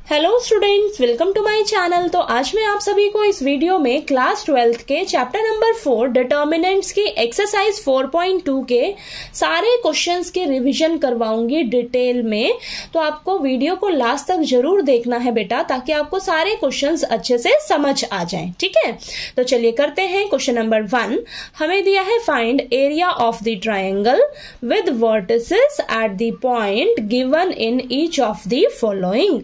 Hello students, welcome to my channel. तो आज मैं आप सभी को इस वीडियो में क्लास 12th के चैप्टर नंबर 4 डिटर्मिनेंट्स की एक्सरसाइज 4.2 के सारे क्वेश्चंस के रिवीजन करवाऊंगी डिटेल में। तो आपको वीडियो को लास्ट तक जरूर देखना है बेटा, ताकि आपको सारे क्वेश्चंस अच्छे से समझ आ जाएं। ठीक है, तो चलिए करते हैं। क्वेश्चन नंबर 1 हमें दिया है, find area of the triangle with vertices at the point given in each of the following.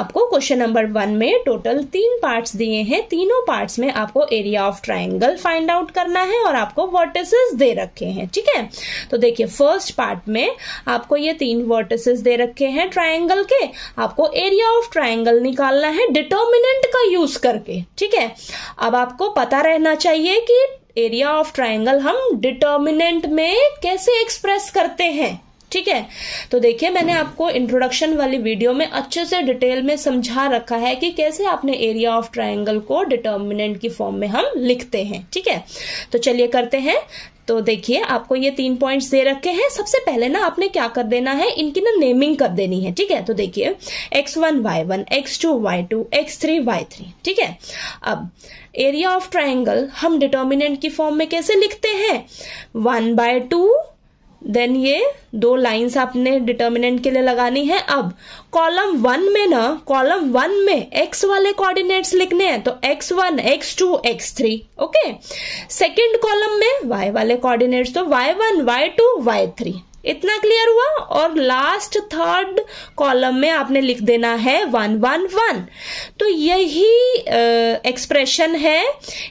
आपको क्वेश्चन नंबर 1 में टोटल 3 पार्ट्स दिए हैं। तीनों पार्ट्स में आपको area of triangle find out करना है और आपको वर्टिसेस दे रखे हैं। ठीक है, तो देखिए फर्स्ट पार्ट में आपको ये 3 वर्टिसेस दे रखे हैं ट्राइंगल के। आपको एरिया ऑफ ट्राइंगल निकालना है डिटर्मिनेंट का यूज करके। ठीक है, अब आपको पता रहना चाहिए कि एरिया ऑफ ट्राइंगल हम डिटर्मिनेंट में कैसे एक्सप्रेस करते हैं। ठीक है, तो देखिए मैंने आपको इंट्रोडक्शन वाली वीडियो में अच्छे से डिटेल में समझा रखा है कि कैसे आपने एरिया ऑफ ट्राइंगल को डिटर्मिनेंट की फॉर्म में हम लिखते हैं। ठीक है, तो चलिए करते हैं। तो देखिए आपको ये 3 पॉइंट्स दे रखे हैं। सबसे पहले ना आपने क्या कर देना है, इनकी ना नेमिंग कर देनी है। ठीक है, तो देखिए x1 y1, x2 y2, x3 y3। ठीक है, अब एरिया ऑफ ट्राइंगल हम डिटर्मिनेंट की फॉर्म में कैसे लिखते हैं, 1/2। देन ये 2 लाइंस आपने डिटर्मिनेंट के लिए लगानी है। अब कॉलम 1 में ना, कॉलम 1 में x वाले कोऑर्डिनेट्स लिखने हैं, तो x1, x2, x3। Okay, second column में y वाले कोऑर्डिनेट्स, तो y1, y2, y3। इतना क्लियर हुआ। और लास्ट थर्ड कॉलम में आपने लिख देना है 1 1 1। तो यही एक्सप्रेशन है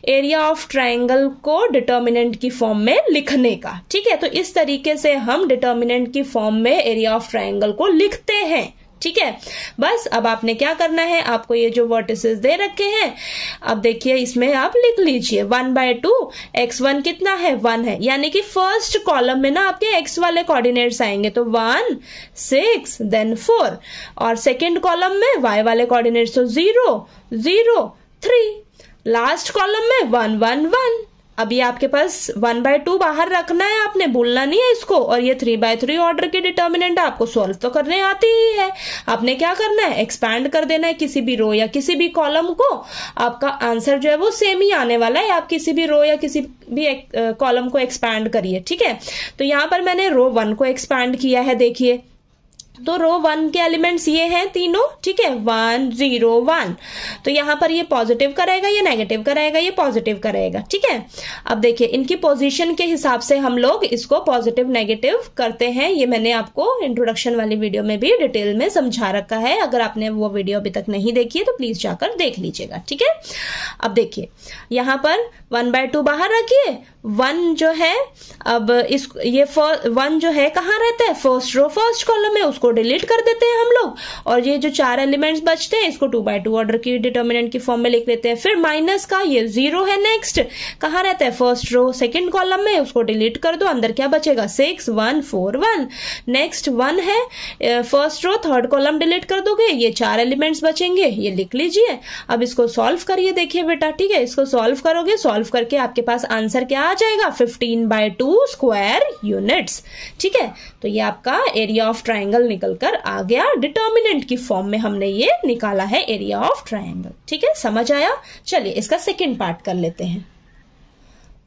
एरिया ऑफ ट्राइंगल को डिटर्मिनेंट की फॉर्म में लिखने का। ठीक है, तो इस तरीके से हम डिटर्मिनेंट की फॉर्म में एरिया ऑफ ट्राइंगल को लिखते हैं। ठीक है, बस अब आपने क्या करना है, आपको ये जो वर्टिसेस दे रखे हैं, अब देखिए इसमें आप लिख लीजिए 1/2। x1 कितना है, 1 है, यानी कि फर्स्ट कॉलम में ना आपके x वाले कोऑर्डिनेट्स आएंगे, तो 1 6 देन 4। और सेकंड कॉलम में y वाले कोऑर्डिनेट्स, तो 0 0 3। लास्ट कॉलम में 1 1 1। अभी आपके पास 1/2 बाहर रखना है, आपने भूलना नहीं है इसको। और ये 3/3 ऑर्डर के डिटर्मिनेंट आपको सॉल्व तो करने आती ही है। आपने क्या करना है, एक्सपैंड कर देना है किसी भी रो या किसी भी कॉलम को। आपका आंसर जो है वो सेम ही आने वाला है। आप किसी भी रो या किसी भी कॉलम को एक्सपैंड करिए। ठीक है, तो यहां पर मैंने रो 1 को एक्सपैंड किया है। देखिए तो रो 1 के एलिमेंट्स ये हैं तीनों। ठीक है, 1 0 1। तो यहां पर ये पॉजिटिव करेगा, ये नेगेटिव करेगा, ये पॉजिटिव करेगा। ठीक है, अब देखिए इनकी पोजीशन के हिसाब से हम लोग इसको पॉजिटिव नेगेटिव करते हैं। ये मैंने आपको इंट्रोडक्शन वाली वीडियो में भी डिटेल में समझा रखा है। अगर आपने वो वीडियो अभी तक नहीं देखी है तो प्लीज जाकर देख लीजिएगा। ठीक है, अब देखिए यहां पर 1/2 बाहर रखिए। 1 जो है, अब इस ये 1 जो है कहाँ रहता है, फर्स्ट रो फर्स्ट कॉलम में, उसको डिलीट कर देते हैं हम लोग। और ये जो 4 एलिमेंट्स बचते हैं इसको 2/2 ऑर्डर की डिटर्मिनेंट की फॉर्म में लिख लेते हैं। फिर माइनस का ये 0 है, नेक्स्ट कहाँ रहता है, फर्स्ट रो सेकंड कॉलम में, उसको डिलीट कर दो। अंदर क्या बचेगा, 6 1 4 1। नेक्स्ट 1 है, first row third column delete कर दोगे, ये 4 एलिमेंट्स बचेंगे, ये लिख लीजिए। अब इसको सॉल्व करिए। देखिए बेटा, ठीक है, इसको सॉल्व करोगे, सॉल्व करके आपके पास आंसर क्या आ जाएगा, 15/2 स्क्वायर यूनिट्स। ठीक है, तो ये आपका एरिया ऑफ ट्राइंगल निकलकर आ गया। डिटर्मिनेंट की फॉर्म में हमने ये निकाला है एरिया ऑफ ट्राइंगल। ठीक है, समझ आया। चलिए इसका सेकंड पार्ट कर लेते हैं।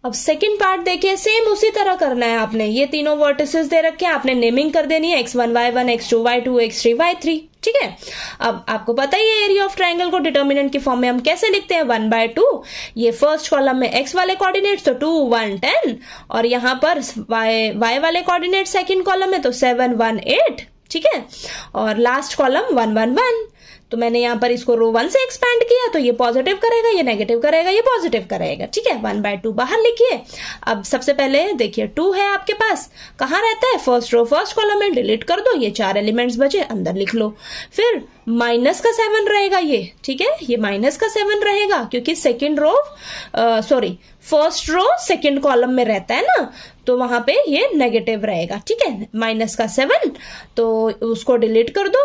अब सेकंड पार्ट देखिए, सेम उसी तरह करना है। आपने ये तीनों वर्टिसेस दे रखे हैं, आपने नेमिंग कर देनी है, x1 y1, x2 y2, x3 y3। ठीक है, अब आपको पता ही है एरिया ऑफ ट्राइंगल को डिटर्मिनेंट की फॉर्म में हम कैसे लिखते हैं, 1/2। ये फर्स्ट कॉलम में x वाले कोऑर्डिनेट्स, तो 2 1 10। और यहां पर y वाले कोऑर्डिनेट सेकंड कॉलम में, तो 7 1 8। ठीक है, और लास्ट कॉलम 1 1 1। तो मैंने यहां पर इसको रो 1 से एक्सपैंड किया, तो ये पॉजिटिव करेगा, ये नेगेटिव करेगा, ये पॉजिटिव करेगा। ठीक है, 1/2 बाहर लिखिए। अब सबसे पहले देखिए 2 है आपके पास, कहां रहता है, फर्स्ट रो फर्स्ट कॉलम में, डिलीट कर दो, ये 4 एलिमेंट्स बचे, अंदर लिख लो। फिर माइनस का 7 रहेगा ये। ठीक है, ये माइनस का 7 रहेगा क्योंकि second row first row second column में रहता है ना, तो वहां पे ये नेगेटिव रहेगा। ठीक है, माइनस का 7, तो उसको डिलीट कर दो।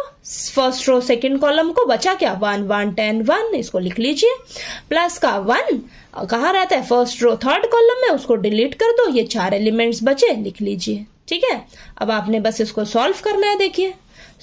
फर्स्ट रो सेकेंड कॉलम को बचा क्या, 1 1 10 1, इसको लिख लीजिए। प्लस का 1 कहाँ रहता है, फर्स्ट रो थर्ड कॉलम में, उसको डिलीट कर दो, ये 4 एलिमेंट्स बचे, लिख लीजिए। ठीक है, अब आपने बस इसको सॉल्व करना है। देखिए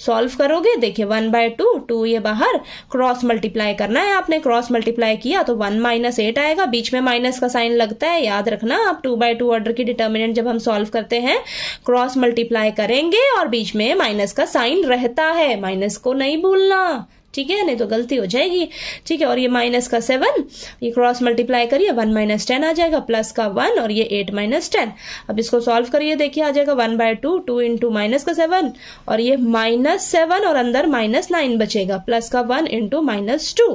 सॉल्व करोगे, देखिए 1/2, 2 ये बाहर, क्रॉस मल्टीप्लाई करना है आपने, क्रॉस मल्टीप्लाई किया तो 1 - 8 आएगा, बीच में माइनस का साइन लगता है, याद रखना आप 2/2 ऑर्डर की डिटर्मिनेंट जब हम सॉल्व करते हैं क्रॉस मल्टीप्लाई करेंगे और बीच में माइनस का साइन रहता है, माइनस को नहीं भूलना, ठीक है, नहीं तो गलती हो जाएगी, ठीक है। और ये माइनस का 7, ये क्रॉस मल्टीप्लाई करिए 1 - 10 आ जाएगा, प्लस का 1 और ये 8 - 10। अब इसको सॉल्व करिए, देखिए आ जाएगा 1/2, 2 इंटू माइनस का 7 और ये -7 और अंदर -9 बचेगा, प्लस का 1 इंटू -2।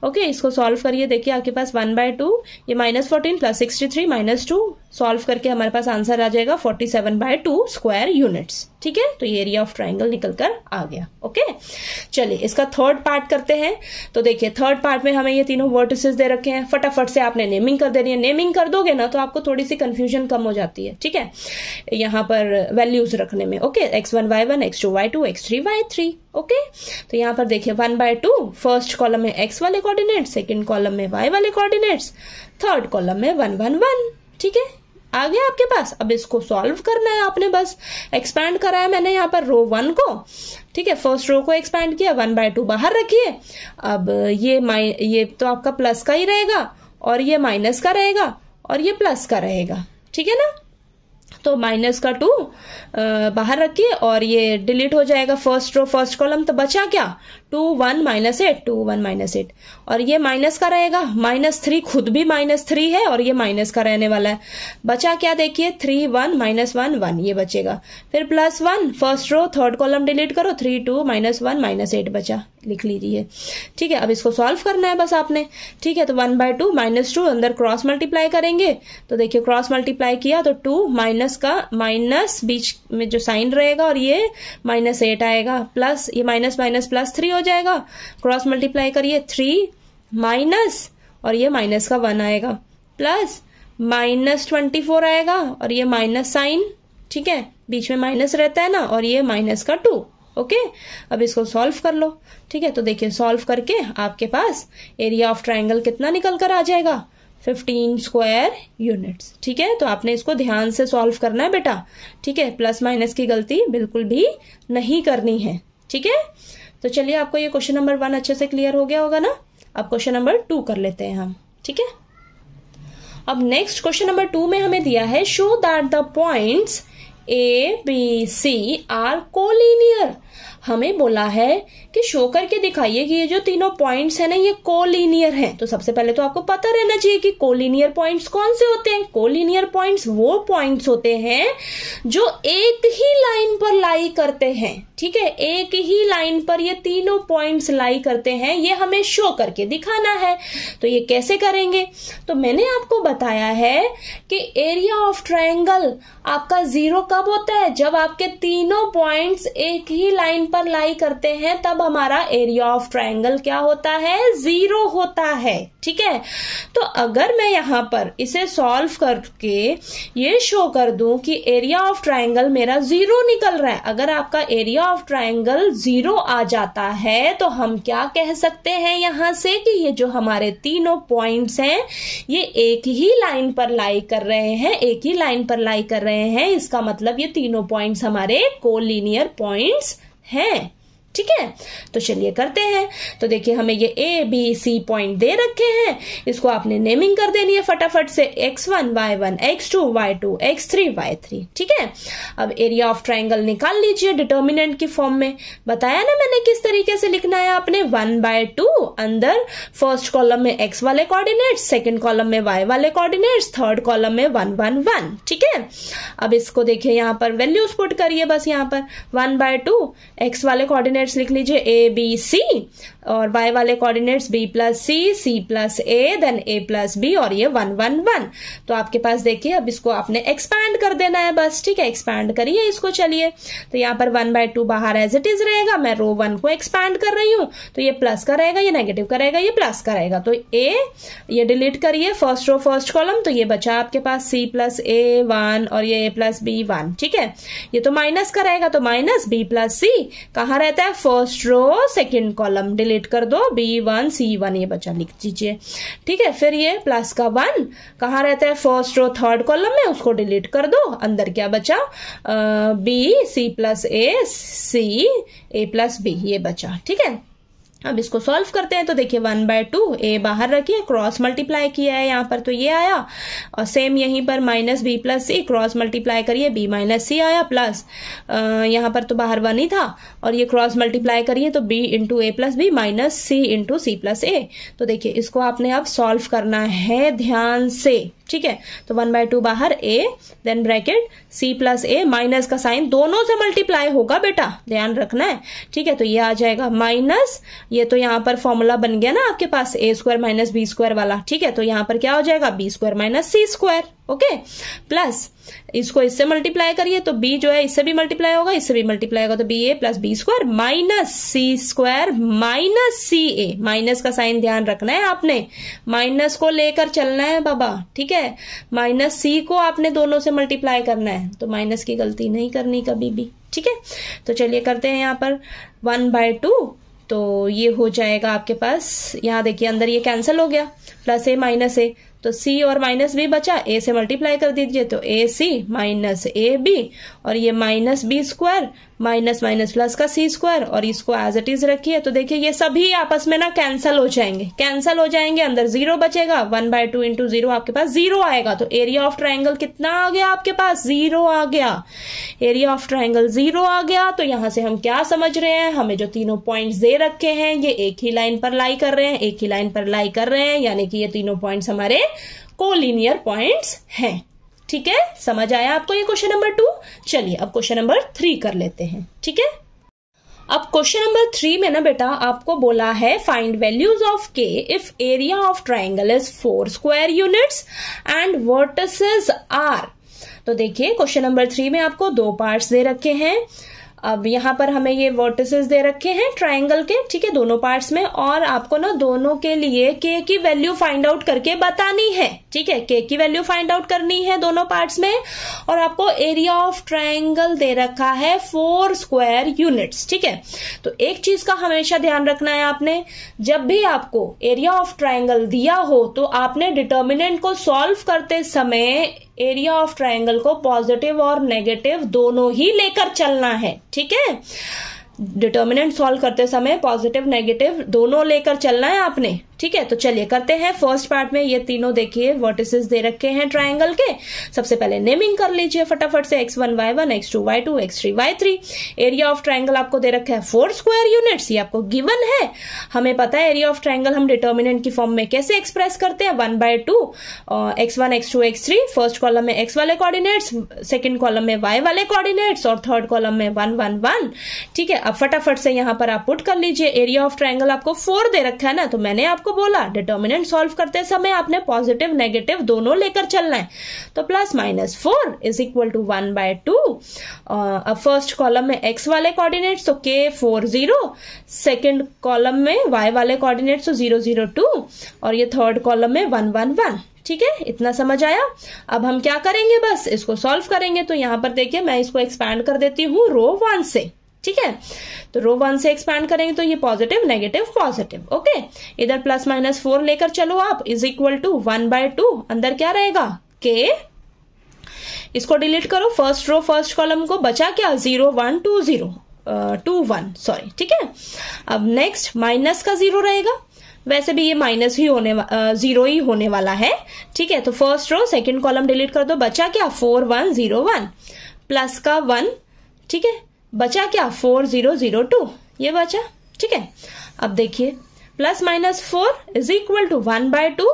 ओके, इसको सॉल्व करिए, देखिए आपके पास 1/2, ये -14 प्लस 63 -2, सॉल्व करके हमारे पास आंसर आ जाएगा 47/2 स्क्वायर यूनिट्स, ठीक है। तो ये एरिया ऑफ ट्राइंगल निकल कर आ गया। ओके, चलिए इसका थर्ड पार्ट करते हैं। तो देखिए थर्ड पार्ट में हमें ये तीनों वर्टिसेस दे रखे हैं, फटाफट से आपने नेमिंग कर देनी है। नेमिंग कर दोगे ना तो आपको थोड़ी सी कंफ्यूजन कम हो जाती है, ठीक है, यहाँ पर वैल्यूज रखने में। Okay, x1 y1, x2 y2, x3 y3। Okay, तो यहाँ पर देखिए 1/2, फर्स्ट कॉलम में x वाले कोऑर्डिनेट, सेकंड कॉलम में y वाले कोऑर्डिनेट्स, थर्ड कॉलम में 1 1 1, ठीक है, आ गया आपके पास। अब इसको सॉल्व करना है आपने, बस एक्सपैंड करा है मैंने यहाँ पर रो 1 को, ठीक है, फर्स्ट रो को एक्सपैंड किया, 1/2 बाहर रखिए। अब ये तो आपका प्लस का ही रहेगा और ये माइनस का रहेगा और ये प्लस का रहेगा, ठीक है ना। तो माइनस का 2 बाहर रखिए और ये डिलीट हो जाएगा, फर्स्ट रो फर्स्ट कॉलम, तो बचा क्या 2 1 -8, 2 1 -8 और ये माइनस का रहेगा, -3 खुद भी -3 है और ये माइनस का रहने वाला है। बचा क्या देखिए 3 1 -1 1 ये बचेगा, फिर +1 first row third column delete करो, 3 2 -1 -8 बचा, लिख लीजिए, ठीक है। अब इसको सॉल्व करना है बस आपने, ठीक है। तो 1/2 -2 अंदर क्रॉस मल्टीप्लाई करेंगे, तो देखिए क्रॉस मल्टीप्लाई किया तो 2 माइनस का माइनस बीच में जो साइन रहेगा और ये -8 आएगा, प्लस ये माइनस प्लस 3 हो जाएगा, क्रॉस मल्टीप्लाई करिए 3 माइनस और ये माइनस का 1 आएगा, प्लस -24 आएगा और ये माइनस साइन, ठीक है, बीच में माइनस रहता है ना, और ये माइनस का 2। ओके, अब इसको सॉल्व कर लो, ठीक है। तो देखिए सॉल्व करके आपके पास एरिया ऑफ ट्राइंगल कितना निकल कर आ जाएगा 15 स्क्वायर यूनिट्स, ठीक है। तो आपने इसको ध्यान से सॉल्व करना है बेटा, ठीक है, प्लस माइनस की गलती बिल्कुल भी नहीं करनी है, ठीक है। तो चलिए आपको ये क्वेश्चन नंबर 1 अच्छे से क्लियर हो गया होगा ना। अब क्वेश्चन नंबर 2 कर लेते हैं हम, ठीक है। अब नेक्स्ट क्वेश्चन नंबर 2 में हमें दिया है show that the points A, B, C are collinear. हमें बोला है कि शो करके दिखाइए कि ये जो तीनों पॉइंट्स है ना ये कोलिनियर हैं। तो सबसे पहले तो आपको पता रहना चाहिए कि कोलिनियर पॉइंट्स कौन से होते हैं। कोलिनियर पॉइंट्स वो पॉइंट्स होते हैं जो एक ही लाइन पर लाई करते हैं, ठीक है, एक ही लाइन पर ये तीनों पॉइंट्स लाई करते हैं, ये हमें शो करके दिखाना है। तो ये कैसे करेंगे, तो मैंने आपको बताया है कि एरिया ऑफ ट्रायंगल आपका 0 कब होता है, जब आपके तीनों पॉइंट्स एक ही लाइन पर लाई करते हैं, तब हमारा एरिया ऑफ ट्रायंगल क्या होता है 0 होता है, ठीक है। तो अगर मैं यहां पर इसे सॉल्व करके ये शो कर दूं कि एरिया ऑफ ट्रायंगल मेरा 0 निकल रहा है, अगर आपका एरिया ऑफ ट्रायंगल 0 आ जाता है तो हम क्या कह सकते हैं यहां से कि ये जो हमारे तीनों पॉइंट्स हैं ये एक ही लाइन पर लाई कर रहे हैं, एक ही लाइन पर लाई कर रहे हैं, इसका मतलब ये तीनों पॉइंट्स हमारे कोलिनियर पॉइंट्स हैं, ठीक है। तो चलिए करते हैं। तो देखिए हमें ये A, B, C पॉइंट दे रखे हैं, इसको आपने नेमिंग कर देनी है फटाफट से, x1 y1, x2 y2, x3 y3, ठीक है। अब एरिया ऑफ ट्रायंगल निकाल लीजिए डिटर्मिनेंट की फॉर्म में, बताया ना मैंने किस तरीके से लिखना है आपने, 1/2 अंदर फर्स्ट कॉलम में x वाले कोऑर्डिनेट्स, सेकंड कॉलम में y वाले कोऑर्डिनेट्स, थर्ड कॉलम में 1 1 1, ठीक है। अब इसको देखिए यहाँ पर वैल्यूज पुट करिए, बस यहाँ पर 1/2 x वाले कोऑर्डिनेट्स लिख लीजिए A B C और y वाले coordinates B plus C plus A then A plus B और ये 1 1 1। तो आपके पास देखिए अब इसको आपने एक्सपैंड कर देना है बस, ठीक है, एक्सपैंड करिए इसको। चलिए तो यहाँ पर 1/2 बाहर एज इट इज रहेगा, मैं रो 1 को एक्सपैंड कर रही हूँ, तो ये प्लस का रहेगा, ये नेगेटिव का रहेगा, ये प्लस का रहेगा। तो A ये डिलीट करिए, फर्स्ट रो फर्स्ट कॉलम, तो ये बचा आपके पास C प्लस A 1 और ये A प्लस B 1, ठीक है। ये तो माइनस का रहेगा, तो माइनस B प्लस C कहाँ रहता है है first row second column, delete कर दो, B1 C1 ये बचा, लिख दीजिए। ठीक है, फिर ये प्लस का 1 कहाँ रहता है, फर्स्ट रो थर्ड कॉलम में, उसको डिलीट कर दो। अंदर क्या बचा, B C plus A C A plus B ये बचा। ठीक है, अब इसको सॉल्व करते हैं। तो देखिए 1/2 A बाहर रखिए, क्रॉस मल्टीप्लाई किया है यहाँ पर तो ये आया, और सेम यहीं पर minus B plus C, cross multiply करिए B माइनस C आया, प्लस यहाँ पर तो बाहर 1 ही था, और ये क्रॉस मल्टीप्लाई करिए तो B into A plus B minus C into C plus A। तो देखिए इसको आपने अब सॉल्व करना है ध्यान से। ठीक है, तो 1/2 बाहर A, then bracket C plus A, minus का साइन दोनों से मल्टीप्लाई होगा बेटा, ध्यान रखना है। ठीक है, तो ये आ जाएगा माइनस, ये तो यहाँ पर फॉर्मूला बन गया ना आपके पास A square minus B square वाला। ठीक है, तो यहाँ पर क्या हो जाएगा, B square minus C square. Okay, plus इसको इससे मल्टीप्लाई करिए तो B जो है इससे भी मल्टीप्लाई होगा, इससे भी मल्टीप्लाई होगा, तो BA plus B square minus C square minus CA। Minus का साइन ध्यान रखना है आपने, माइनस को लेकर चलना है बाबा। ठीक है, माइनस C को आपने दोनों से मल्टीप्लाई करना है, तो माइनस की गलती नहीं करनी कभी भी। ठीक है, तो चलिए करते हैं यहाँ पर 1/2, तो ये हो जाएगा आपके पास, यहाँ देखिए अंदर ये कैंसिल हो गया, प्लस A माइनस A, तो C और माइनस B बचा, A से मल्टीप्लाई कर दीजिए तो AC माइनस AB, और ये minus B square minus minus plus का C स्क्वायर, और इसको एज इट इज रखिए। तो देखिए ये सभी आपस में ना कैंसिल हो जाएंगे, अंदर 0 बचेगा, 1/2 इंटू 0 आपके पास 0 आएगा। तो एरिया ऑफ ट्राइंगल कितना आ गया आपके पास, 0 आ गया। एरिया ऑफ ट्राइंगल 0 आ गया। तो यहां से हम क्या समझ रहे हैं, हमें जो तीनों पॉइंट्स दे रखे हैं ये एक ही लाइन पर लाई कर रहे हैं, यानी कि ये तीनों पॉइंट्स हमारे कोलिनियर पॉइंट्स हैं। ठीक है, समझ आया आपको ये क्वेश्चन नंबर 2। चलिए अब क्वेश्चन नंबर 3 कर लेते हैं। ठीक है, अब क्वेश्चन नंबर 3 में ना बेटा आपको बोला है find values of K if area of triangle is 4 square units and vertices are. तो देखिए क्वेश्चन नंबर 3 में आपको 2 पार्ट्स दे रखे हैं। अब यहाँ पर हमें ये वर्टिसेस दे रखे हैं ट्राइंगल के, ठीक है, दोनों पार्ट्स में, और आपको ना दोनों के लिए K की वैल्यू फाइंड आउट करके बतानी है। ठीक है, K की वैल्यू फाइंड आउट करनी है दोनों पार्ट्स में, और आपको एरिया ऑफ ट्राइंगल दे रखा है 4 स्क्वायर यूनिट्स। ठीक है, तो एक चीज का हमेशा ध्यान रखना है आपने, जब भी आपको एरिया ऑफ ट्राइंगल दिया हो तो आपने डिटर्मिनेंट को सॉल्व करते समय एरिया ऑफ ट्राइंगल को पॉजिटिव और नेगेटिव दोनों ही लेकर चलना है। ठीक है, डिटर्मिनेंट सॉल्व करते समय पॉजिटिव नेगेटिव दोनों लेकर चलना है आपने। ठीक है, तो चलिए करते हैं। फर्स्ट पार्ट में ये तीनों देखिए वर्टिसेस दे रखे हैं ट्राइंगल के। सबसे पहले नेमिंग कर लीजिए फटाफट से, x1 y1 x2 y2 x3 y3। Area of triangle आपको दे रखा है 4 स्क्वायर यूनिट्स, ये आपको गिवन है। हमें पता है एरिया ऑफ ट्राइंगल हम डिटर्मिनेंट की फॉर्म में कैसे एक्सप्रेस करते हैं, 1/2 x1 x2 x3, first column में x वाले कोऑर्डिनेट्स, सेकंड कॉलम में y वाले कोऑर्डिनेट्स, और थर्ड कॉलम में 1 1 1। ठीक है, अब फटाफट से यहां पर आप पुट कर लीजिए। एरिया ऑफ ट्राइंगल आपको 4 दे रखा है ना, तो मैंने आपको बोला डिटर्मिनेंट सॉल्व करते समय आपने पॉजिटिव नेगेटिव दोनों लेकर चलना है, तो plus minus 4 is equal to 1/2। अब फर्स्ट कॉलम में x वाले कोऑर्डिनेट्स तो k 4 0, सेकंड कॉलम में y वाले कोऑर्डिनेट्स तो 0 0 2, और ये थर्ड कॉलम में 1 1 1। ठीक है, इतना समझ आया। अब हम क्या करेंगे, बस इसको सॉल्व करेंगे। तो यहां पर देखिए मैं इसको एक्सपैंड कर देती हूँ रो 1 से। ठीक है, तो रो 1 से एक्सपैंड करेंगे तो ये पॉजिटिव नेगेटिव पॉजिटिव। ओके, इधर प्लस माइनस 4 लेकर चलो आप, इज इक्वल टू 1/2, अंदर क्या रहेगा k, इसको डिलीट करो, फर्स्ट रो फर्स्ट कॉलम को, बचा क्या 0 1 2 0 2 1 सॉरी। ठीक है, अब नेक्स्ट माइनस का 0 रहेगा, वैसे भी ये माइनस ही होने 0 ही होने वाला है। ठीक है, तो first row second column delete कर दो, बचा क्या 4 1 0 1, प्लस का 1। ठीक है, बचा क्या 4 0 0 2, ये बचा। ठीक है, अब देखिए plus minus 4 is equal to 1/2,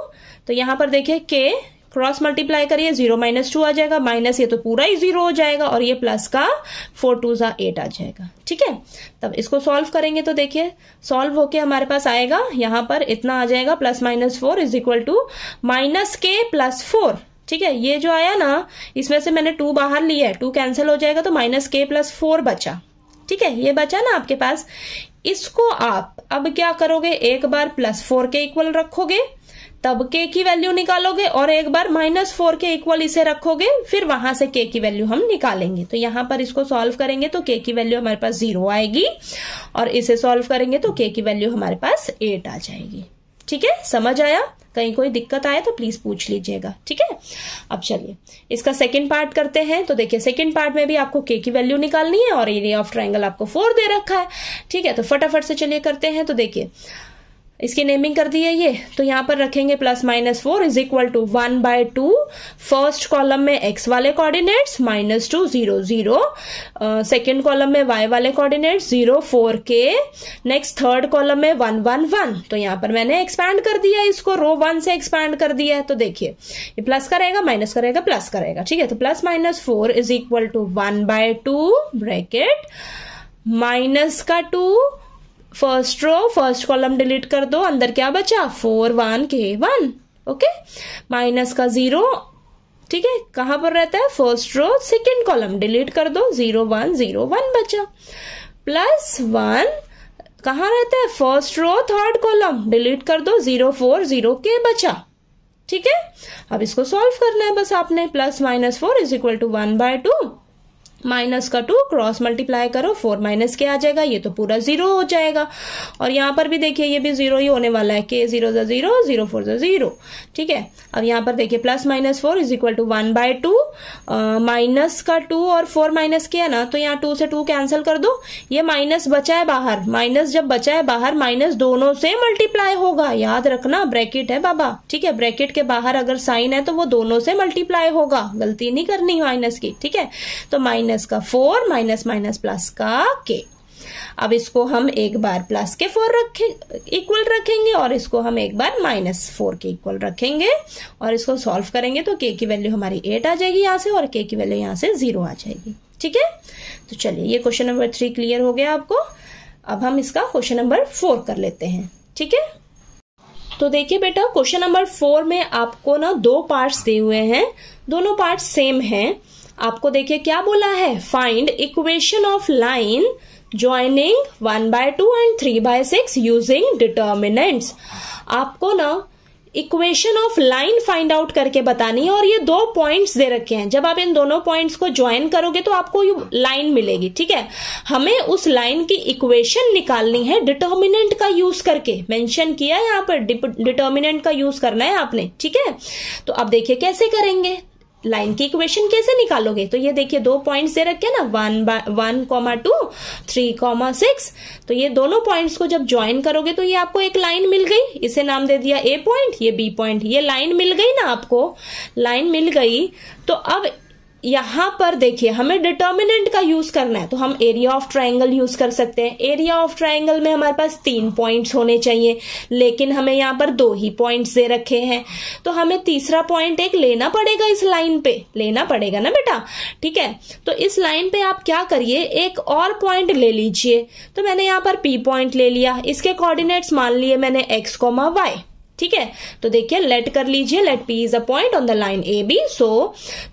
तो यहां पर देखिए k क्रॉस मल्टीप्लाई करिए, 0 - 2 आ जाएगा, माइनस ये तो पूरा ही 0 हो जाएगा, और ये प्लस का 4 2 8 आ जाएगा। ठीक है, तब इसको सॉल्व करेंगे तो देखिए सॉल्व होके हमारे पास आएगा, यहां पर इतना आ जाएगा, plus minus 4 is equal to minus k plus 4। ठीक है, ये जो आया ना इसमें से मैंने 2 बाहर लिया है, 2 कैंसिल हो जाएगा, तो माइनस k प्लस 4 बचा। ठीक है, ये बचा ना आपके पास, इसको आप अब क्या करोगे, एक बार +4 के इक्वल रखोगे, तब k की वैल्यू निकालोगे, और एक बार -4 के इक्वल इसे रखोगे, फिर वहां से k की वैल्यू हम निकालेंगे। तो यहां पर इसको सॉल्व करेंगे तो k की वैल्यू हमारे पास 0 आएगी, और इसे सॉल्व करेंगे तो k की वैल्यू हमारे पास 8 आ जाएगी। ठीक है, समझ आया? कहीं कोई दिक्कत आए तो प्लीज पूछ लीजिएगा। ठीक है, अब चलिए इसका सेकंड पार्ट करते हैं। तो देखिए सेकंड पार्ट में भी आपको k की वैल्यू निकालनी है, और एरिया ऑफ ट्रायंगल आपको 4 दे रखा है। ठीक है, तो फटाफट से चलिए करते हैं। तो देखिए इसकी नेमिंग कर दी है ये, तो यहां पर रखेंगे +-4 is equal to 1/2 first column में x वाले कोऑर्डिनेट्स -2 0 0, सेकेंड कॉलम में y वाले coordinates 0 4 k, next third column में 1 1 1। तो यहां पर मैंने एक्सपैंड कर दिया, इसको रो 1 से एक्सपैंड कर दिया है। तो देखिए ये प्लस करेगा, माइनस करेगा, प्लस करेगा। ठीक है, तो +-4 is equal to 1/2 bracket -2 first row, first column delete कर दो, अंदर क्या बचा 4 1 k 1। ओके, -0, ठीक है, कहां पर रहता है first row second column, delete कर दो, 0 1 0 1 बचा, +1 कहां रहता है first row third column, delete कर दो, 0 4 0 k बचा। ठीक है, अब इसको सॉल्व करना है बस आपने। +-4 is equal to 1/2, -2 cross multiply करो, 4 - k आ जाएगा, ये तो पूरा 0 हो जाएगा। और यहां पर भी देखिए ये भी 0 ही होने वाला है, k 0 0 0 4 0। ठीक है, अब यहां पर देखिए +-4 इज इक्वल टू 1/2, -2 और 4 - k है ना, तो यहाँ 2 से 2 कैंसिल कर दो, ये माइनस बचा है बाहर, माइनस जब बचा है बाहर माइनस दोनों से मल्टीप्लाई होगा, याद रखना ब्रैकेट है बाबा। ठीक है, ब्रैकेट के बाहर अगर साइन है तो वो दोनों से मल्टीप्लाई होगा, गलती नहीं करनी माइनस की। ठीक है, तो माइनस का 4 माइनस प्लस का k। अब इसको हम एक बार प्लस के 4 इक्वल रखेंगे, और इसको हम एक बार -4 के इक्वल रखेंगे, और इसको सॉल्व करेंगे तो k की वैल्यू हमारी 8 आ जाएगी यहाँ से, और k की वैल्यू यहाँ से 0 आ जाएगी। ठीक है, तो चलिए ये क्वेश्चन नंबर 3 क्लियर हो गया आपको। अब हम इसका क्वेश्चन नंबर 4 कर लेते हैं। ठीक है, तो देखिए बेटा क्वेश्चन नंबर 4 में आपको ना 2 पार्ट्स दिए हुए हैं, दोनों पार्ट्स सेम हैं। आपको देखिए क्या बोला है, find equation of line joining 1/2 and 3/6 using determinants. आपको ना equation of line find out करके बतानी है, और ये 2 पॉइंट्स दे रखे हैं। जब आप इन दोनों पॉइंट्स को ज्वाइन करोगे तो आपको ये लाइन मिलेगी। ठीक है, हमें उस लाइन की इक्वेशन निकालनी है डिटर्मिनेंट का यूज करके, मेंशन किया है यहाँ पर डिटर्मिनेंट का यूज करना है आपने। ठीक है, तो अब देखिए कैसे करेंगे, लाइन की इक्वेशन कैसे निकालोगे। तो ये देखिए 2 पॉइंट्स दे रखे हैं ना, 1,2 3,6। तो ये दोनों पॉइंट्स को जब ज्वाइन करोगे तो ये आपको एक लाइन मिल गई, इसे नाम दे दिया A पॉइंट, ये B पॉइंट, ये लाइन मिल गई ना, आपको लाइन मिल गई। तो अब यहां पर देखिए हमें डिटर्मिनेंट का यूज करना है, तो हम एरिया ऑफ ट्रायंगल यूज कर सकते हैं। एरिया ऑफ ट्रायंगल में हमारे पास 3 पॉइंट्स होने चाहिए, लेकिन हमें यहां पर 2 ही पॉइंट्स दे रखे हैं, तो हमें तीसरा पॉइंट एक लेना पड़ेगा, इस लाइन पे लेना पड़ेगा ना बेटा। ठीक है, तो इस लाइन पे आप क्या करिए, एक और पॉइंट ले लीजिए। तो मैंने यहां पर P पॉइंट ले लिया, इसके कोऑर्डिनेट्स मान लिए मैंने x, y। ठीक है, तो देखिए लेट कर लीजिए, let P is a point on the line AB।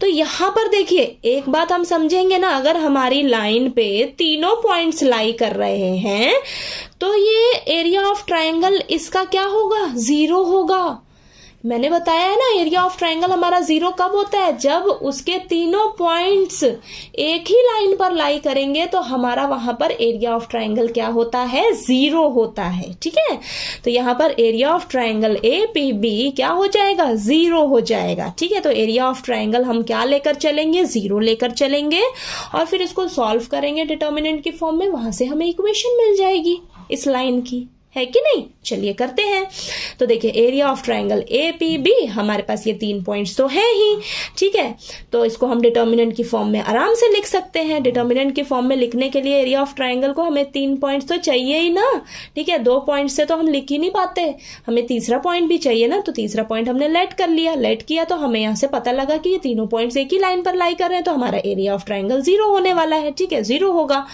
तो यहां पर देखिए एक बात हम समझेंगे ना, अगर हमारी लाइन पे तीनों पॉइंट्स लाई कर रहे हैं तो ये एरिया ऑफ ट्रायंगल इसका क्या होगा, 0 होगा। मैंने बताया है ना एरिया ऑफ ट्रायंगल हमारा 0 कब होता है, जब उसके तीनों पॉइंट्स एक ही लाइन पर लाई करेंगे, तो हमारा वहां पर एरिया ऑफ ट्रायंगल क्या होता है, 0 होता है। ठीक है, तो यहां पर एरिया ऑफ ट्रायंगल APB क्या हो जाएगा, 0 हो जाएगा। ठीक है, तो एरिया ऑफ ट्रायंगल हम क्या लेकर चलेंगे, 0 लेकर चलेंगे, और फिर इसको सॉल्व करेंगे डिटर्मिनेंट की फॉर्म में, वहां से हमें इक्वेशन मिल जाएगी इस लाइन की, है कि नहीं। चलिए करते हैं। तो देखिए एरिया ऑफ ट्रायंगल APB, हमारे पास ये 3 पॉइंट्स तो है ही। ठीक है, तो इसको हम डिटर्मिनेंट की फॉर्म में आराम से लिख सकते हैं। डिटर्मिनेंट की फॉर्म में लिखने के लिए एरिया ऑफ ट्रायंगल को हमें 3 पॉइंट्स तो चाहिए ही ना। ठीक है, 2 पॉइंट्स से तो हम लिख ही नहीं पाते, हमें तीसरा पॉइंट भी चाहिए ना। तो तीसरा पॉइंट हमने लेट कर लिया, लेट किया तो हमें यहां से पता लगा कि ये तीनों पॉइंट्स एक ही लाइन पर लाई कर रहे हैं, तो हमारा एरिया ऑफ ट्रायंगल 0 होने वाला है। ठीक है, 0 होगा।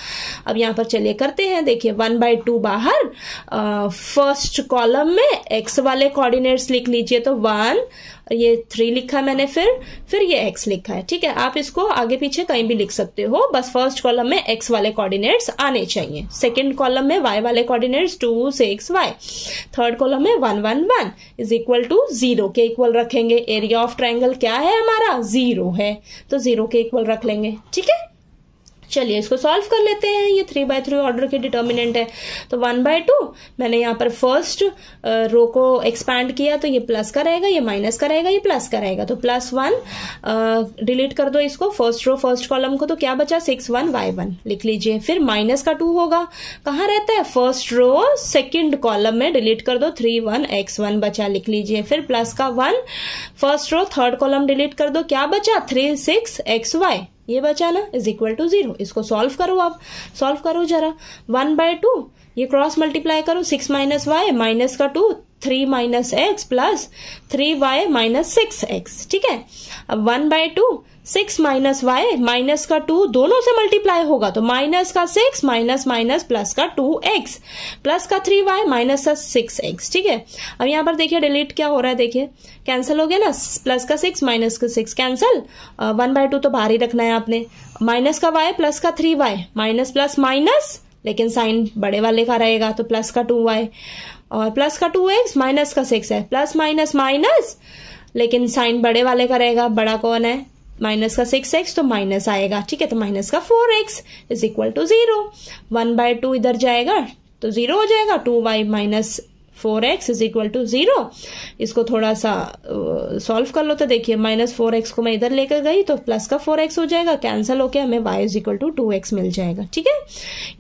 अब यहां पर चलिए करते हैं, देखिए 1/2 बाहर, फर्स्ट कॉलम में एक्स वाले कोऑर्डिनेट्स लिख लीजिए, तो 1, ये 3 लिखा है मैंने, फिर ये एक्स लिखा है। ठीक है, आप इसको आगे पीछे कहीं भी लिख सकते हो, बस फर्स्ट कॉलम में एक्स वाले कोऑर्डिनेट्स आने चाहिए, सेकंड कॉलम में वाई वाले कोऑर्डिनेट्स 2, 6, y, थर्ड कॉलम में 1, 1, 1 इज इक्वल टू 0 के इक्वल रखेंगे। एरिया ऑफ ट्रायंगल क्या है हमारा, 0 है, तो 0 के इक्वल रख लेंगे। ठीक है, चलिए इसको सॉल्व कर लेते हैं। ये 3/3 ऑर्डर के डिटर्मिनेंट है, तो 1/2 मैंने यहाँ पर फर्स्ट रो को एक्सपैंड किया, तो ये प्लस का रहेगा, ये माइनस का रहेगा, ये प्लस का रहेगा, तो +1 डिलीट कर दो इसको, फर्स्ट रो फर्स्ट कॉलम को, तो क्या बचा 6, 1, y 1 लिख लीजिए। फिर माइनस का 2 होगा, कहाँ रहता है, फर्स्ट रो सेकेंड कॉलम में, डिलीट कर दो, 3, 1, x 1 बचा, लिख लीजिए। फिर प्लस का 1 first row third column delete कर दो, क्या बचा 3, 6 x y, ये बचा ना, इज इक्वल टू 0। इसको सॉल्व करो, आप सॉल्व करो जरा। 1/2 ये क्रॉस मल्टीप्लाई करो, 6 माइनस वाई माइनस का 2, 3 minus x plus 3y minus 6x। ठीक है, अब 1/2 6 माइनस वाई माइनस का 2 दोनों से मल्टीप्लाई होगा, तो माइनस का 6 माइनस माइनस प्लस का 2x प्लस का 3y माइनस का 6x। ठीक है, अब यहाँ पर देखिए डिलीट क्या हो रहा है, देखिए कैंसिल हो गया ना, प्लस का 6 माइनस का 6 कैंसिल, 1/2 तो बाहर ही रखना है आपने, माइनस का y प्लस का 3y माइनस प्लस माइनस, लेकिन साइन बड़े वाले का रहेगा, तो प्लस का 2y और प्लस का 2x माइनस का 6 है, प्लस माइनस माइनस, लेकिन साइन बड़े वाले का रहेगा, बड़ा कौन है, माइनस का 6x, तो माइनस आएगा। ठीक है, तो माइनस का 4x इज इक्वल टू 0। 1/2 इधर जाएगा तो 0 हो जाएगा, 2y minus 4x is equal to 0। इसको थोड़ा सा सॉल्व कर लो, तो देखिए माइनस 4x को मैं इधर लेकर गई, तो प्लस का 4x हो जाएगा, कैंसिल होके हमें y is equal to 2x मिल जाएगा। ठीक है,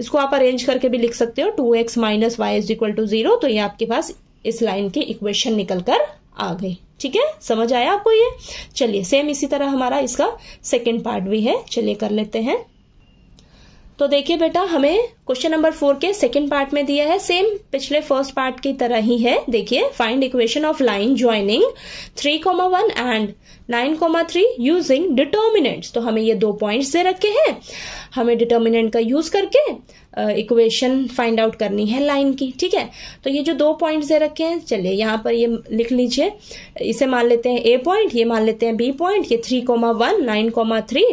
इसको आप अरेंज करके भी लिख सकते हो, 2x minus y is equal to 0, तो ये आपके पास इस लाइन की इक्वेशन निकल कर आ गई। ठीक है, समझ आया आपको ये। चलिए सेम इसी तरह हमारा इसका सेकेंड पार्ट भी है, चलिए कर लेते हैं। तो देखिए बेटा, हमें क्वेश्चन नंबर 4 के सेकंड पार्ट में दिया है, सेम पिछले फर्स्ट पार्ट की तरह ही है। देखिए, find equation of line joining 3,1 and 9,3 using determinants. तो हमें ये 2 पॉइंट्स दे रखे हैं, हमें डिटर्मिनेंट का यूज करके इक्वेशन फाइंड आउट करनी है लाइन की। ठीक है, तो ये जो 2 पॉइंट्स दे रखे हैं, चलिए यहाँ पर ये लिख लीजिए, इसे मान लेते हैं A पॉइंट, ये मान लेते हैं B पॉइंट, ये 3,1 9,3,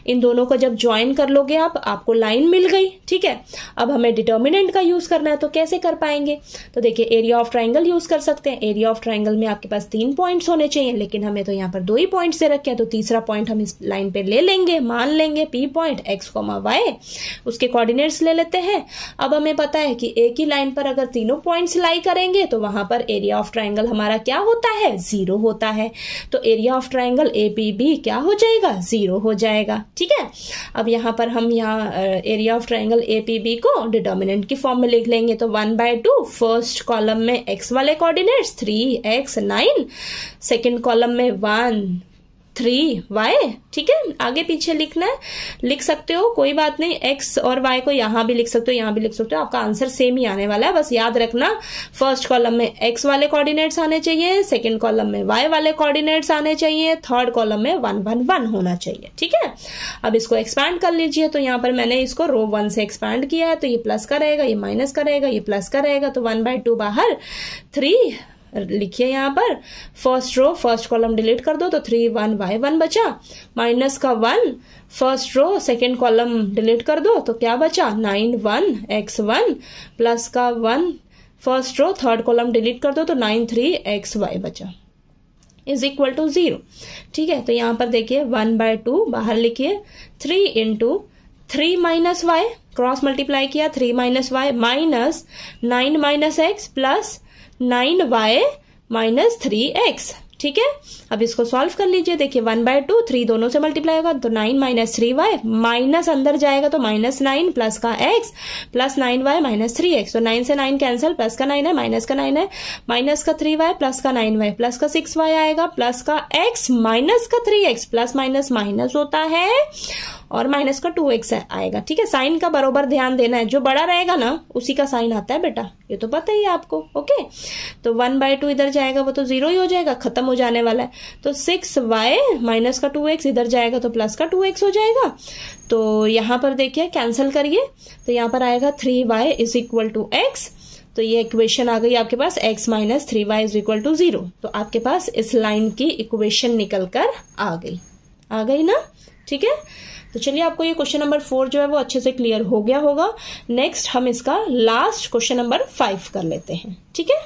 इन दोनों को जब ज्वाइन कर लोगे आप, आपको लाइन मिल गई। ठीक है, अब हमें डिटर्मिनेंट का यूज करना है, तो कैसे कर पाएंगे, तो देखिए एरिया ऑफ ट्राइंगल यूज कर सकते हैं। एरिया ऑफ ट्राइंगल में आपके पास 3 पॉइंट्स होने चाहिए, लेकिन हमें तो यहाँ पर 2 ही पॉइंट्स दे रखे हैं, तो तीसरा पॉइंट हम इस लाइन पे ले लेंगे, मान लेंगे P पॉइंट x, y, उसके कोऑर्डिनेट्स ले लेते हैं। अब हमें पता है कि एक ही लाइन पर अगर तीनों पॉइंट्स लाई करेंगे तो वहां पर एरिया ऑफ ट्राइंगल हमारा क्या होता है, 0 होता है, तो एरिया ऑफ ट्राइंगल APB क्या हो जाएगा, 0 हो जाएगा। ठीक है, अब यहाँ पर हम एरिया ऑफ ट्राइंगल APB को डिटर्मिनेंट की फॉर्म में लिख लेंगे, तो 1/2 फर्स्ट कॉलम में x वाले कोऑर्डिनेट्स 3x 9, सेकेंड कॉलम में 1 3y। ठीक है, आगे पीछे लिखना है, लिख सकते हो, कोई बात नहीं, x और y को यहां भी लिख सकते हो, यहां भी लिख सकते हो, आपका आंसर सेम ही आने वाला है। बस याद रखना, फर्स्ट कॉलम में x वाले कोऑर्डिनेट्स आने चाहिए, सेकंड कॉलम में y वाले कोऑर्डिनेट्स आने चाहिए, थर्ड कॉलम में 1 1 1 होना चाहिए। ठीक है, अब इसको एक्सपैंड कर लीजिए, तो यहाँ पर मैंने इसको रो 1 से एक्सपैंड किया है, तो ये प्लस का रहेगा, ये माइनस का रहेगा, ये प्लस का रहेगा, तो 1/2 बाहर, 3 लिखिए यहाँ पर, first row first column delete कर दो, तो 3 1 y 1 बचा, माइनस का 1 first row second column delete कर दो, तो क्या बचा 9 1 x 1, प्लस का 1 first row third column delete कर दो, तो 9 3 x y बचा, इज इक्वल टू 0। ठीक है, तो यहाँ पर देखिए 1/2 बाहर लिखिए, 3 into 3 minus y, cross multiply किया, 3 minus y minus 9 minus x plus 9y minus 3x। ठीक है, अब इसको सॉल्व कर लीजिए, देखिए 1/2 3 दोनों से मल्टीप्लाई होगा, तो 9 माइनस 3y, माइनस अंदर जाएगा तो माइनस 9 प्लस का x plus 9y minus 3x, तो 9 से 9 कैंसिल, प्लस का 9 है माइनस का 9 है, माइनस का 3y प्लस का 9y प्लस का 6y आएगा, प्लस का x माइनस का 3x, प्लस माइनस माइनस होता है, और माइनस का 2x आएगा। ठीक है, साइन का बरोबर ध्यान देना है, जो बड़ा रहेगा ना उसी का साइन आता है बेटा, ये तो पता ही है आपको। ओके, तो 1/2 इधर जाएगा, वो तो 0 ही हो जाएगा, खत्म हो जाने वाला है, तो 6y माइनस का 2x इधर जाएगा तो प्लस का 2x हो जाएगा। तो यहाँ पर देखिए कैंसिल करिए, तो यहाँ पर आएगा 3y is equal to x, तो ये इक्वेशन आ गई आपके पास x minus 3y is equal to 0। तो आपके पास इस लाइन की इक्वेशन निकल कर आ गई ना, ठीक है। तो चलिए आपको ये क्वेश्चन नंबर 4 जो है वो अच्छे से क्लियर हो गया होगा। नेक्स्ट हम इसका लास्ट क्वेश्चन नंबर 5 कर लेते हैं, ठीक है।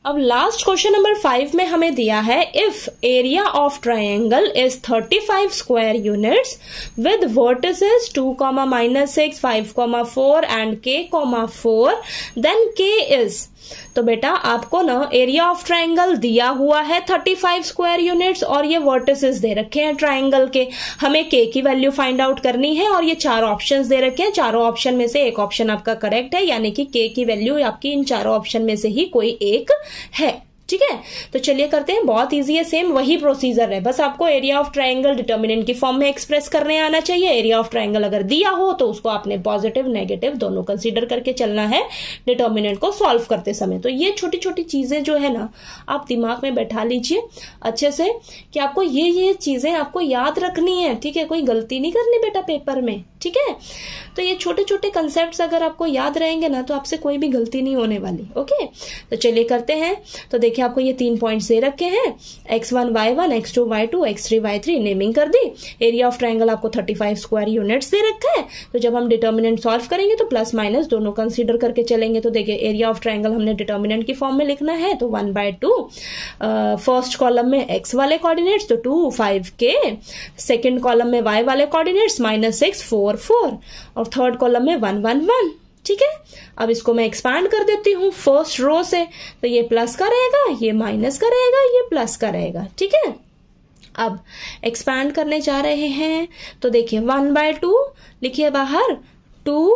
अब लास्ट क्वेश्चन नंबर 5 में हमें दिया है if area of triangle is 35 square units with vertices 2, -6, 5, 4 and k, 4 then k is. तो बेटा आपको ना एरिया ऑफ ट्रायंगल दिया हुआ है 35 स्क्वायर यूनिट्स और ये वर्टिसेस दे रखे हैं ट्रायंगल के। हमें k की वैल्यू फाइंड आउट करनी है और ये 4 ऑप्शंस दे रखे हैं। चारों ऑप्शन में से एक ऑप्शन आपका करेक्ट है, यानी कि k की वैल्यू आपकी इन चारों ऑप्शन में से ही कोई एक है, ठीक है। तो चलिए करते हैं, बहुत इजी है, सेम वही प्रोसीजर है, बस आपको एरिया ऑफ ट्रायंगल डिटर्मिनेंट की फॉर्म में एक्सप्रेस करने आना चाहिए। एरिया ऑफ ट्रायंगल अगर दिया हो तो उसको आपने पॉजिटिव नेगेटिव दोनों कंसीडर करके चलना है डिटर्मिनेंट को सॉल्व करते समय। तो ये छोटी छोटी चीजें जो है ना आप दिमाग में बैठा लीजिए अच्छे से कि आपको ये चीजें आपको याद रखनी है, ठीक है। कोई गलती नहीं करनी बेटा पेपर में, ठीक है। तो ये छोटे छोटे कंसेप्ट्स अगर आपको याद रहेंगे ना तो आपसे कोई भी गलती नहीं होने वाली, ओके। तो चलिए करते हैं। तो देखिए आपको ये 3 पॉइंट्स दे रखे हैं, x1 y1, x2 y2, x3 y3, naming कर दी। एरिया ऑफ ट्रायंगल आपको 35 स्क्वायर यूनिट्स दे रखा है। तो जब हम डिटर्मिनेंट सॉल्व करेंगे तो प्लस माइनस दोनों कंसीडर करके चलेंगे। तो देखिए एरिया ऑफ ट्रायंगल हमने डिटर्मिनेंट की फॉर्म में लिखना है, तो 1/2 फर्स्ट कॉलम में x वाले कोऑर्डिनेट्स तो 2 5k, सेकेंड कॉलम में y वाले कोऑर्डिनेट्स -6 4 4 और थर्ड कॉलम में 1 1 1, ठीक है। अब इसको मैं एक्सपैंड कर देती हूँ फर्स्ट रो से, तो ये प्लस का रहेगा, ये माइनस का रहेगा, ये प्लस का रहेगा, ठीक है। अब एक्सपैंड करने जा रहे हैं तो देखिए 1/2 लिखिए बाहर 2,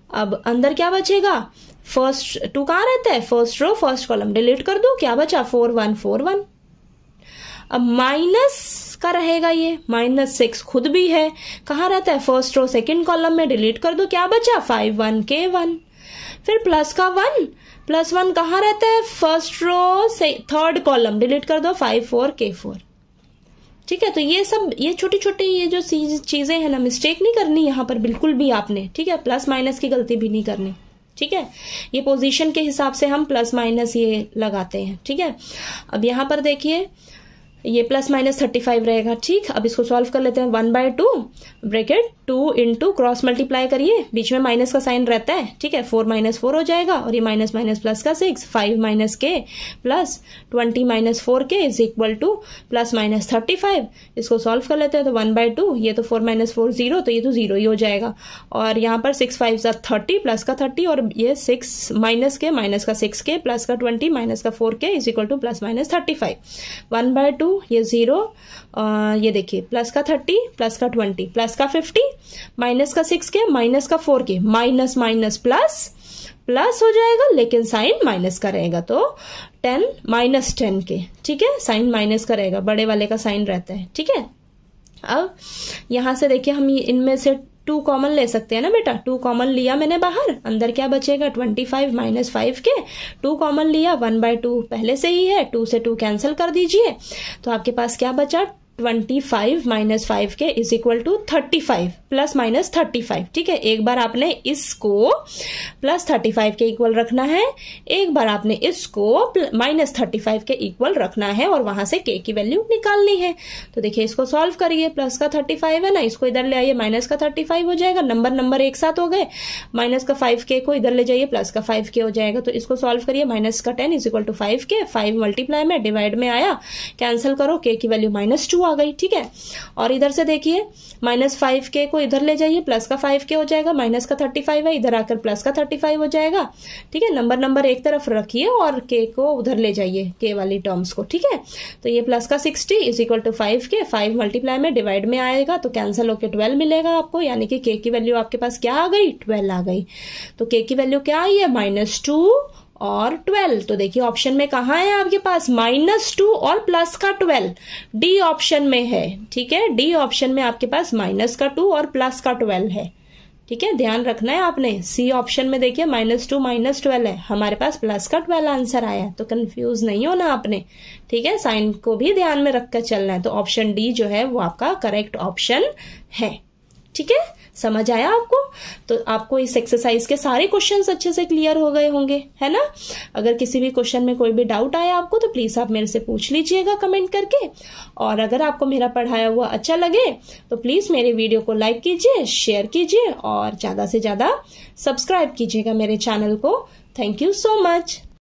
अब अंदर क्या बचेगा, फर्स्ट 2 कहाँ रहता है, first row first column, delete कर दो, क्या बचा 4 1 4 1। अब माइनस का रहेगा ये -6 खुद भी है, कहाँ रहता है फर्स्ट रो सेकंड कॉलम में, डिलीट कर दो, क्या बचा 5 1 k 1। फिर प्लस का 1, प्लस 1 कहाँ रहता है फर्स्ट रो से थर्ड कॉलम, डिलीट कर दो 5 4 k 4, ठीक है। तो ये सब ये छोटी छोटी ये जो चीजें हैं ना मिस्टेक नहीं करनी यहाँ पर बिल्कुल भी आपने, ठीक है। प्लस माइनस की गलती भी नहीं करनी, ठीक है। ये पोजीशन के हिसाब से हम प्लस माइनस ये लगाते हैं, ठीक है। अब यहाँ पर देखिए ये प्लस माइनस 35 रहेगा, ठीक। अब इसको सॉल्व कर लेते हैं 1/2 ब्रैकेट 2 इंटू क्रॉस मल्टीप्लाई करिए, बीच में माइनस का साइन रहता है, ठीक है। 4 - 4 हो जाएगा और ये माइनस माइनस प्लस का 6, 5 - k plus 20 - 4k is equal two plus minus 35। इसको सॉल्व कर लेते हैं तो 1/2, ये तो 4 - 4 0, तो ये तो 0 ही हो जाएगा। और यहाँ पर 6 5 30 प्लस का 30 और ये 6 माइनस का 6k प्लस का 20 माइनस का 4k is equal two plus minus 35। 1/2 ये 0, ये देखिए प्लस का 30 प्लस का 20 प्लस का 50 माइनस का 6k माइनस का 4k, minus minus plus plus हो जाएगा लेकिन साइन माइनस का रहेगा, तो 10 - 10k, ठीक है। साइन माइनस का रहेगा, बड़े वाले का साइन रहता है, ठीक है। अब यहां से देखिए हम इनमें से 2 कॉमन ले सकते हैं ना बेटा, 2 कॉमन लिया मैंने बाहर, अंदर क्या बचेगा 25 - 5k, 2 कॉमन लिया 1/2 पहले से ही है, 2 से 2 कैंसिल कर दीजिए, तो आपके पास क्या बचा 25 - 5k is equal to 35 plus minus 35, ठीक है। एक बार आपने इसको प्लस 35 के इक्वल रखना है, एक बार आपने इसको माइनस 35 के इक्वल रखना है और वहां से k की वैल्यू निकालनी है। तो देखिए इसको सॉल्व करिए, प्लस का 35 है ना, इसको इधर ले आइए, माइनस का 35 हो जाएगा, नंबर एक साथ हो गए, माइनस का 5k को इधर ले जाइए, प्लस का 5k हो जाएगा। तो इसको सॉल्व करिए, माइनस का 10 is equal to 5k, 5 multiply में डिवाइड में आया, कैंसिल करो, k की वैल्यू -2 आ गई, ठीक है। और इधर से देखिए -5k को इधर ले जाइए, प्लस का 5k हो जाएगा, माइनस का 35 है, इधर आकर प्लस का 35 हो जाएगा, ठीक है। नंबर एक तरफ रखिए और k को उधर ले जाइए, k वाली टर्म्स को, ठीक है। तो ये प्लस का 60 is equal to 5k, 5 multiply में डिवाइड में आएगा तो कैंसिल होकर 12 मिलेगा आपको, यानी कि k की वैल्यू आपके पास क्या आ गई 12 आ गई। तो k की वैल्यू क्या आई है -2 और 12। तो देखिए ऑप्शन में कहा है आपके पास -2 और प्लस का 12, डी ऑप्शन में है, ठीक है। डी ऑप्शन में आपके पास -2 और प्लस का 12 है, ठीक है, ध्यान रखना है आपने। सी ऑप्शन में देखिए -2 -12 है, हमारे पास प्लस का 12 आंसर आया, तो कंफ्यूज नहीं होना आपने, ठीक है। साइन को भी ध्यान में रखकर चलना है। तो ऑप्शन डी जो है वो आपका करेक्ट ऑप्शन है, ठीक है, समझ आया आपको? तो आपको इस एक्सरसाइज के सारे क्वेश्चंस अच्छे से क्लियर हो गए होंगे, है ना? अगर किसी भी क्वेश्चन में कोई भी डाउट आया आपको तो प्लीज आप मेरे से पूछ लीजिएगा कमेंट करके। और अगर आपको मेरा पढ़ाया हुआ अच्छा लगे तो प्लीज मेरे वीडियो को लाइक कीजिए, शेयर कीजिए और ज्यादा से ज्यादा सब्सक्राइब कीजिएगा मेरे चैनल को। Thank you so much.